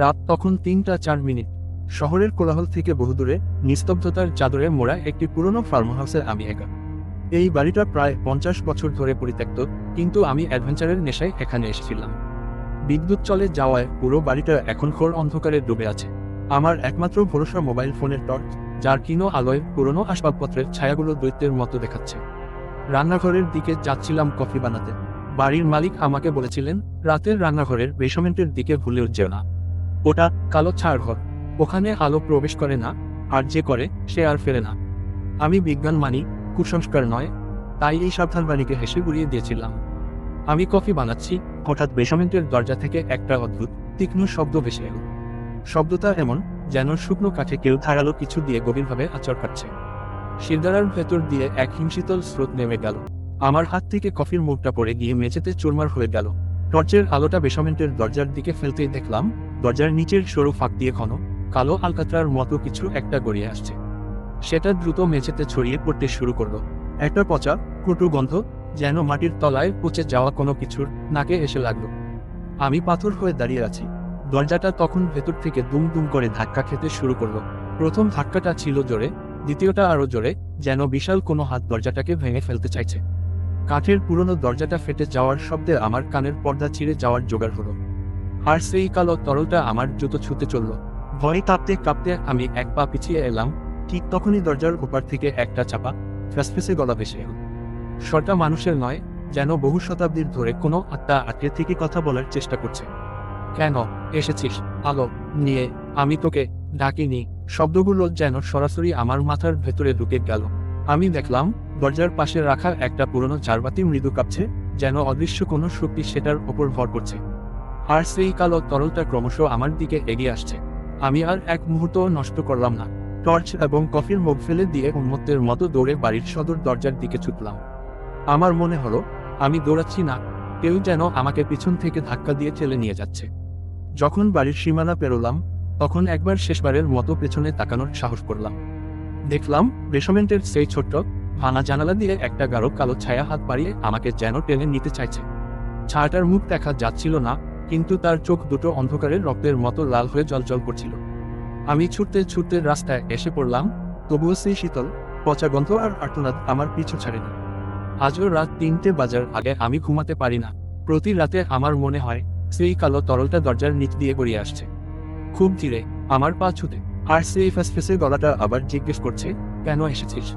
রাত তখন ৩টা ৪ মিনিট। শহরের কোলাহল থেকে বহুদূরে নিস্তব্ধতার চাদরে মোড়া একটি পুরনো ফার্ম হাউসে আমি একা। এই বাড়িটা প্রায় 50 বছর ধরে পরিত্যক্ত, কিন্তু আমি অ্যাডভেঞ্চারের নেশায় এখানে এসেছিলাম। বিদ্যুৎ চলে যাওয়ায় পুরো বাড়িটা এখন ঘোর অন্ধকারে ডুবে আছে। আমার একমাত্র ভরসা মোবাইল ফোনের টর্চ, যার ক্ষীণ আলোয় পুরনো আসবাবপত্রের ছায়াগুলো দৈত্যের মতো দেখাচ্ছে। রান্নাঘরের দিকে যাচ্ছিলাম কফি বানাতে। বাড়ির মালিক আমাকে বলেছিলেন, রাতের রান্নাঘরের বেসমেন্টের দিকে ভুলেও যেও না। ওটা কালো ছাড় ঘর, ওখানে আলো প্রবেশ করে না, আর যে করে সে আর ফেরে না। আমি বিজ্ঞান মানি, কুসংস্কার নয়, তাই এই সাবধানবাণীকে হেসে উড়িয়ে দিয়েছিলাম। আমি কফি বানাচ্ছি, হঠাৎ বেসমেন্টের দরজা থেকে একটা অদ্ভুত তীক্ষ্ণ শব্দ ভেসে এলো। শব্দটা এমন, যেন শুকনো কাঠে কেউ ধারালো কিছু দিয়ে গভীরভাবে আঁচড় কাটছে। শিরদাঁড়ার ভেতর দিয়ে এক হিমশীতল স্রোত নেমে গেল। আমার হাত থেকে কফির মুখটা পড়ে গিয়ে মেঝেতে চুরমার হয়ে গেল। টর্চের আলোটা বেসমেন্টের দরজার দিকে ফেলতেই দেখলাম, দরজার নিচের সরু ফাঁক দিয়ে ঘন কালো আলকাতরার মতো কিছু একটা গড়িয়ে আসছে। সেটা দ্রুত মেঝেতে ছড়িয়ে পড়তে শুরু করলো। একটা পচা কটু গন্ধ, যেন মাটির তলায় পচে যাওয়া কোনো কিছুর নাকে এসে লাগলো। আমি পাথর হয়ে দাঁড়িয়ে আছি। দরজাটা তখন ভেতর থেকে দুম দুম করে ধাক্কা খেতে শুরু করলো। প্রথম ধাক্কাটা ছিল জোরে, দ্বিতীয়টা আরো জোরে, যেন বিশাল কোনো হাত দরজাটাকে ভেঙে ফেলতে চাইছে। কাঠের পুরনো দরজাটা ফেটে যাওয়ার শব্দে আমার কানের পর্দা ছিঁড়ে যাওয়ার জোগাড় হলো। আর সেই কালো তরলটা আমার জুতো ছুঁতে চলল। ভয়ে কাঁপতে কাঁপতে আমি এক পা পিছিয়ে এলাম। ঠিক তখনই দরজার ওপার থেকে একটা চাপা ফ্যাসফেসে গলা ভেসে এলো। স্বরটা মানুষের নয়, যেন বহু শতাব্দীর ধরে কোনো আত্মা আটকে থেকে কথা বলার চেষ্টা করছে। কেন এসেছিস আলো নিয়ে? আমি তোকে ডাকিনি। শব্দগুলো যেন সরাসরি আমার মাথার ভেতরে ঢুকে গেল। আমি দেখলাম, দরজার পাশে রাখা একটা পুরনো ঝাড়বাতি মৃদু কাঁপছে, যেন অদৃশ্য কোনো শক্তি সেটার ওপর ভর করছে। আর সেই কালো তরলটা ক্রমশ আমার দিকে এগিয়ে আসছে। আমি আর এক মুহূর্ত নষ্ট করলাম না। টর্চ এবং কফির মুখ ফেলে দিয়ে উন্মত্তের মতো দৌড়ে বাড়ির সদর দরজার দিকে ছুটলাম। আমার মনে হলো, আমি দৌড়াচ্ছি না, কেউ যেন আমাকে পিছন থেকে ধাক্কা দিয়ে ঠেলে নিয়ে যাচ্ছে। যখন বাড়ির সীমানা পেরোলাম, তখন একবার শেষবারের মতো পেছনে তাকানোর সাহস করলাম। দেখলাম, বেসমেন্টের সেই ছোট্ট ভাঙা জানালা দিয়ে একটা গাঢ় কালো ছায়া হাত বাড়িয়ে আমাকে যেন টেনে নিতে চাইছে। ছায়াটার মুখ দেখা যাচ্ছিল না, কিন্তু তার চোখ দুটো অন্ধকারের রক্তের মতো লাল হয়ে জ্বলজ্বল করছিল। আমি ছুটতে ছুটতে রাস্তায় এসে পড়লাম, তবুও সেই শীতল পচা গন্ধ আর আর্তনাদ আমার পিছু ছাড়েনি। আজও রাত 3টে বাজার আগে আমি ঘুমাতে পারি না। প্রতি রাতে আমার মনে হয়, সেই কালো তরলটা দরজার নিচ দিয়ে গড়িয়ে আসছে, খুব ধীরে, আমার পা ছুতে। আর সেই ফ্যাসফেসে গলাটা আবার জিজ্ঞেস করছে, কেন এসেছিস?